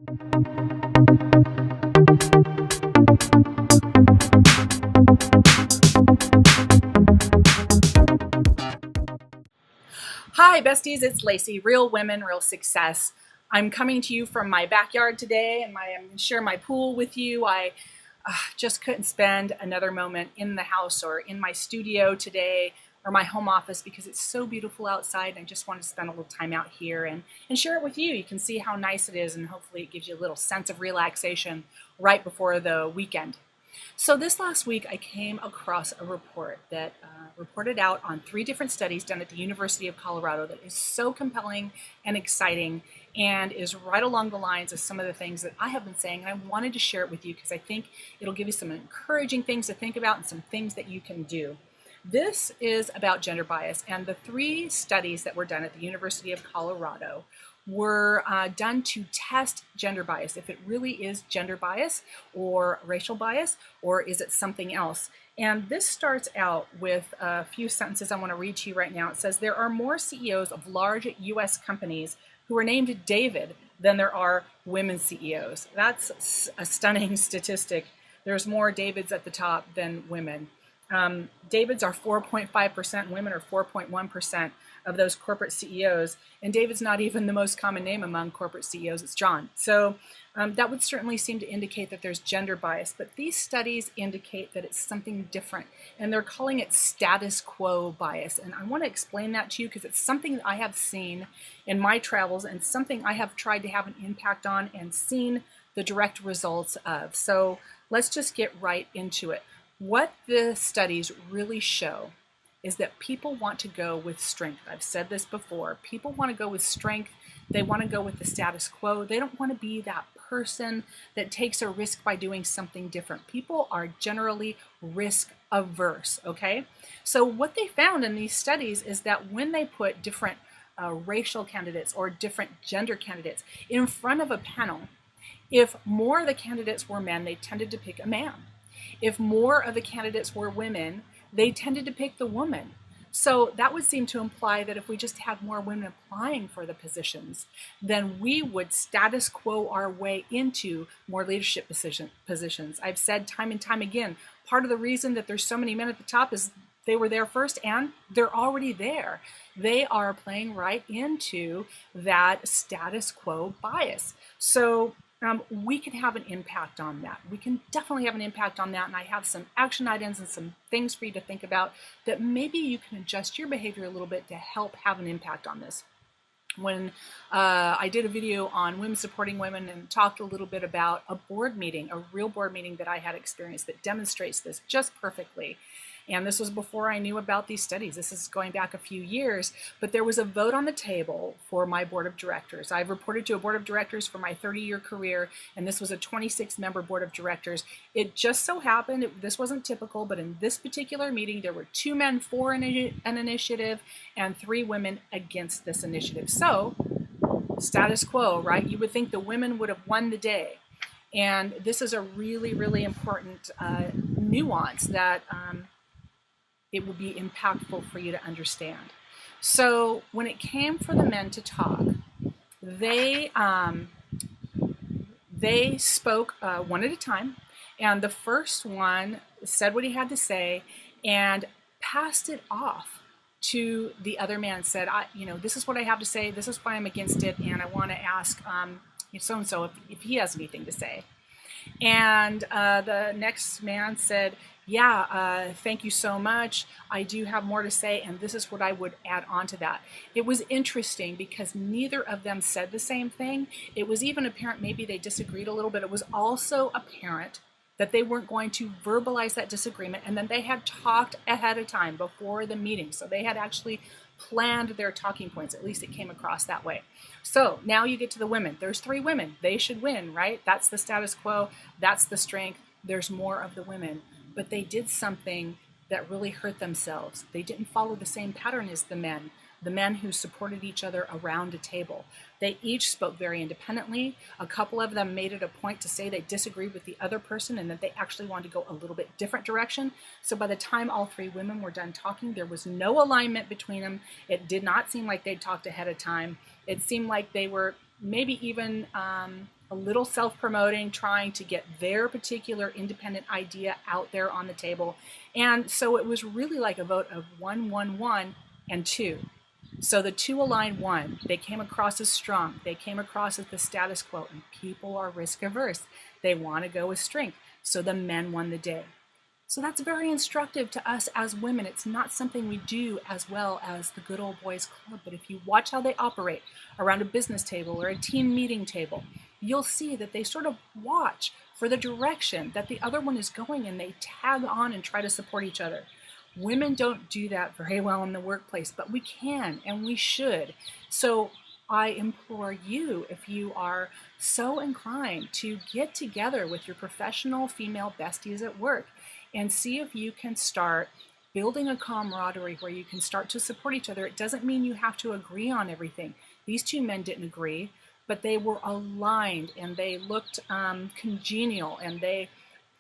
Hi, besties, it's Lacy, Real Women, Real Success. I'm coming to you from my backyard today, and I'm going to share my pool with you. I just couldn't spend another moment in the house or in my studio today or my home office because it's so beautiful outside. And I just want to spend a little time out here and share it with you. You can see how nice it is, and hopefully it gives you a little sense of relaxation right before the weekend. So this last week, I came across a report that reported out on 3 different studies done at the University of Colorado that is so compelling and exciting and is right along the lines of some of the things that I have been saying. And I wanted to share it with you because I think it'll give you some encouraging things to think about and some things that you can do. This is about gender bias, and the 3 studies that were done at the University of Colorado were done to test gender bias, if it really is gender bias or racial bias, or is it something else? And this starts out with a few sentences I want to read to you right now. It says, there are more CEOs of large US companies who are named David than there are women CEOs. That's a stunning statistic. There's more Davids at the top than women. Davids are 4.5%, women are 4.1% of those corporate CEOs, and David's not even the most common name among corporate CEOs, it's John. So that would certainly seem to indicate that there's gender bias, but these studies indicate that it's something different, and they're calling it status quo bias. And I want to explain that to you because it's something that I have seen in my travels and something I have tried to have an impact on and seen the direct results of. So let's just get right into it. What the studies really show is that people want to go with strength. I've said this before. People want to go with strength. They want to go with the status quo. They don't want to be that person that takes a risk by doing something different. People are generally risk averse, okay? So what they found in these studies is that when they put different racial candidates or different gender candidates in front of a panel, if more of the candidates were men, they tended to pick a man. If more of the candidates were women, they tended to pick the woman. So that would seem to imply that if we just had more women applying for the positions, then we would status quo our way into more leadership positions. I've said time and time again, part of the reason that there's so many men at the top is they were there first and they're already there. They are playing right into that status quo bias. So we can have an impact on that. We can definitely have an impact on that. And I have some action items and some things for you to think about that maybe you can adjust your behavior a little bit to help have an impact on this. When I did a video on women supporting women and talked a little bit about a board meeting, a real board meeting that I had experienced that demonstrates this just perfectly. And this was before I knew about these studies. This is going back a few years, but there was a vote on the table for my board of directors. I've reported to a board of directors for my 30-year career, and this was a 26-member board of directors. It just so happened, this wasn't typical, but in this particular meeting, there were 2 men for an initiative and 3 women against this initiative. So, status quo, right? You would think the women would have won the day. And this is a really, really important nuance that it would be impactful for you to understand. So when it came for the men to talk, they spoke one at a time, and the first one said what he had to say and passed it off to the other man and said, this is what I have to say, this is why I'm against it, and I want to ask so-and-so if he has anything to say. And the next man said, thank you so much. I do have more to say, and this is what I would add on to that. It was interesting because neither of them said the same thing. It was even apparent maybe they disagreed a little bit. It was also apparent that they weren't going to verbalize that disagreement, and then they had talked ahead of time before the meeting. So they had actually planned their talking points. At least it came across that way. So now you get to the women. There's 3 women. They should win, right? That's the status quo. That's the strength. There's more of the women. But they did something that really hurt themselves. They didn't follow the same pattern as the men who supported each other around a table. They each spoke very independently. A couple of them made it a point to say they disagreed with the other person and that they actually wanted to go a little bit different direction. So by the time all 3 women were done talking, there was no alignment between them. It did not seem like they'd talked ahead of time. It seemed like they were maybe even a little self-promoting, trying to get their particular independent idea out there on the table. And so it was really like a vote of 1, 1, 1, and 2. So the 2 aligned 1. They came across as strong. They came across as the status quo, and people are risk averse. They want to go with strength. So the men won the day. So that's very instructive to us as women. It's not something we do as well as the good old boys club, but if you watch how they operate around a business table or a team meeting table, you'll see that they sort of watch for the direction that the other one is going, and they tag on and try to support each other. Women don't do that very well in the workplace, but we can and we should. So I implore you, if you are so inclined, to get together with your professional female besties at work and see if you can start building a camaraderie where you can start to support each other. It doesn't mean you have to agree on everything. These 2 men didn't agree, but they were aligned and they looked congenial, and they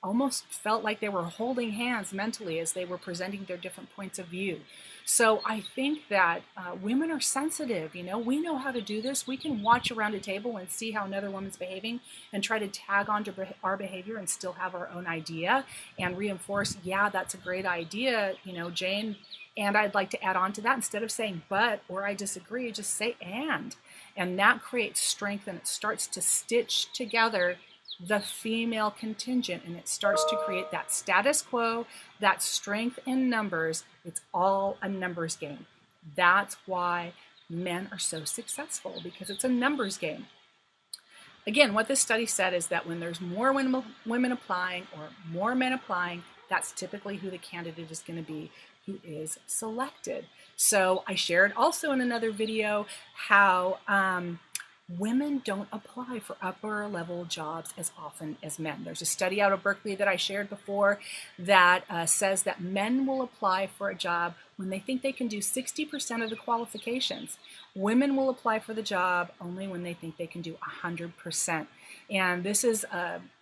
almost felt like they were holding hands mentally as they were presenting their different points of view. So I think that women are sensitive. We know how to do this. We can watch around a table and see how another woman's behaving and try to tag onto our behavior and still have our own idea and reinforce, yeah, that's a great idea, Jane, and I'd like to add on to that. Instead of saying but or I disagree, just say and that creates strength, and it starts to stitch together the female contingent, and it starts to create that status quo, that strength in numbers. It's all a numbers game. That's why men are so successful, because it's a numbers game. Again, what this study said is that when there's more women applying or more men applying, that's typically who the candidate is going to be who is selected. So I shared also in another video how women don't apply for upper level jobs as often as men. There's a study out of Berkeley that I shared before that says that men will apply for a job when they think they can do 60% of the qualifications. Women will apply for the job only when they think they can do 100%. And this is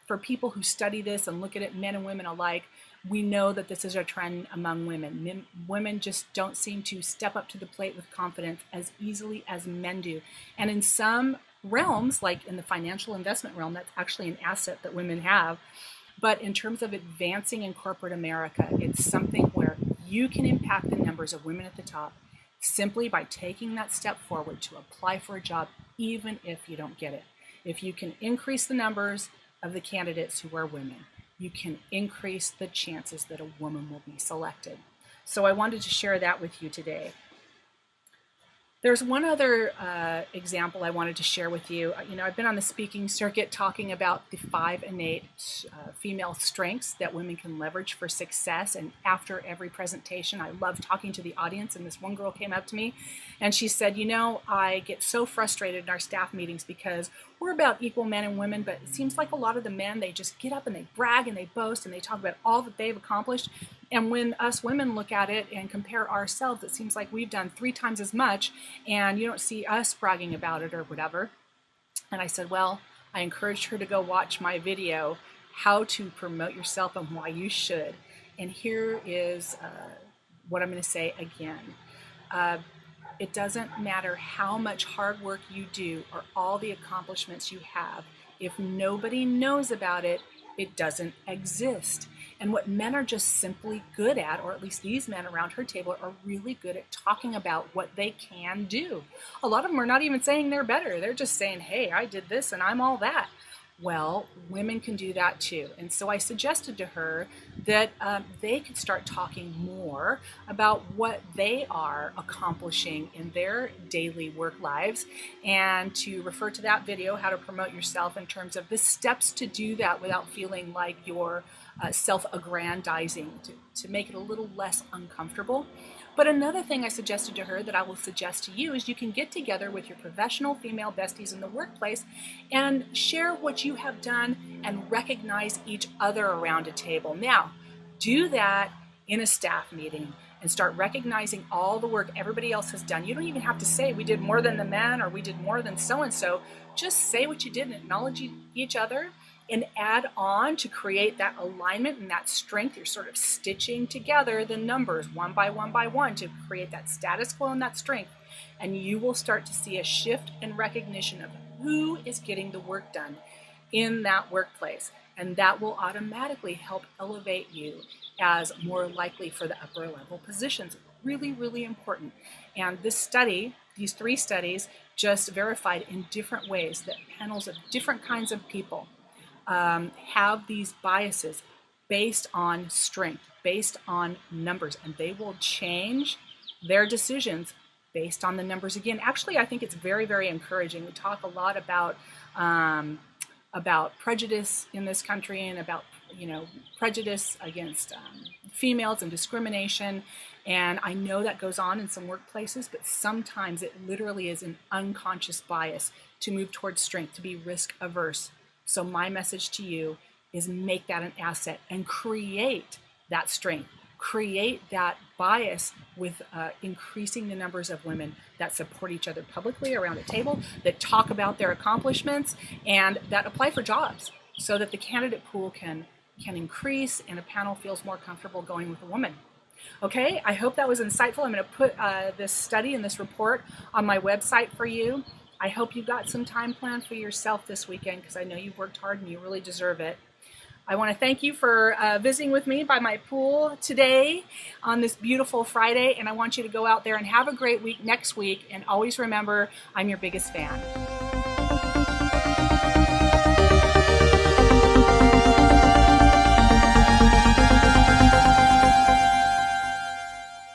for people who study this and look at it, men and women alike. We know that this is a trend among women. Women just don't seem to step up to the plate with confidence as easily as men do. And in some realms, like in the financial investment realm, that's actually an asset that women have. But in terms of advancing in corporate America, it's something where you can impact the numbers of women at the top simply by taking that step forward to apply for a job, even if you don't get it. If you can increase the numbers of the candidates who are women, you can increase the chances that a woman will be selected. So I wanted to share that with you today. There's one other example I wanted to share with you. I've been on the speaking circuit talking about the 5 innate female strengths that women can leverage for success. And after every presentation, I love talking to the audience. And this one girl came up to me and she said, I get so frustrated in our staff meetings because we're about equal men and women, but it seems like a lot of the men, they just get up and they brag and they boast and they talk about all that they've accomplished. And when us women look at it and compare ourselves, it seems like we've done 3 times as much and you don't see us bragging about it or whatever. And I said, well, I encouraged her to go watch my video, How to Promote Yourself and Why You Should. And here is what I'm going to say again. It doesn't matter how much hard work you do or all the accomplishments you have. If nobody knows about it, it doesn't exist. And what men are just simply good at, or at least these men around her table are really good at talking about what they can do. A lot of them are not even saying they're better. They're just saying, hey, I did this and I'm all that. Well, women can do that too. And so I suggested to her that they could start talking more about what they are accomplishing in their daily work lives, and to refer to that video, How to Promote Yourself, in terms of the steps to do that without feeling like you're self-aggrandizing, to make it a little less uncomfortable. But another thing I suggested to her that I will suggest to you is you can get together with your professional female besties in the workplace and share what you have done and recognize each other around a table. Now, do that in a staff meeting and start recognizing all the work everybody else has done. You don't even have to say we did more than the men or we did more than so-and-so. Just say what you did and acknowledge each other and add on to create that alignment and that strength. You're sort of stitching together the numbers one by one to create that status quo and that strength. And you will start to see a shift in recognition of who is getting the work done. in that workplace. And that will automatically help elevate you as more likely for the upper level positions. Really, really important. And this study, these 3 studies, just verified in different ways that panels of different kinds of people have these biases based on strength, based on numbers, and they will change their decisions based on the numbers again. Actually, I think it's very, very encouraging. We talk a lot about prejudice in this country and about, prejudice against females and discrimination. And I know that goes on in some workplaces, but sometimes it literally is an unconscious bias to move towards strength, to be risk averse. So my message to you is make that an asset and create that strength. Create that bias with increasing the numbers of women that support each other publicly around a table, that talk about their accomplishments, and that apply for jobs so that the candidate pool can increase and a panel feels more comfortable going with a woman. Okay, I hope that was insightful. I'm going to put this study and this report on my website for you. I hope you've got some time planned for yourself this weekend because I know you've worked hard and you really deserve it. I want to thank you for visiting with me by my pool today on this beautiful Friday, and I want you to go out there and have a great week next week, and always remember, I'm your biggest fan.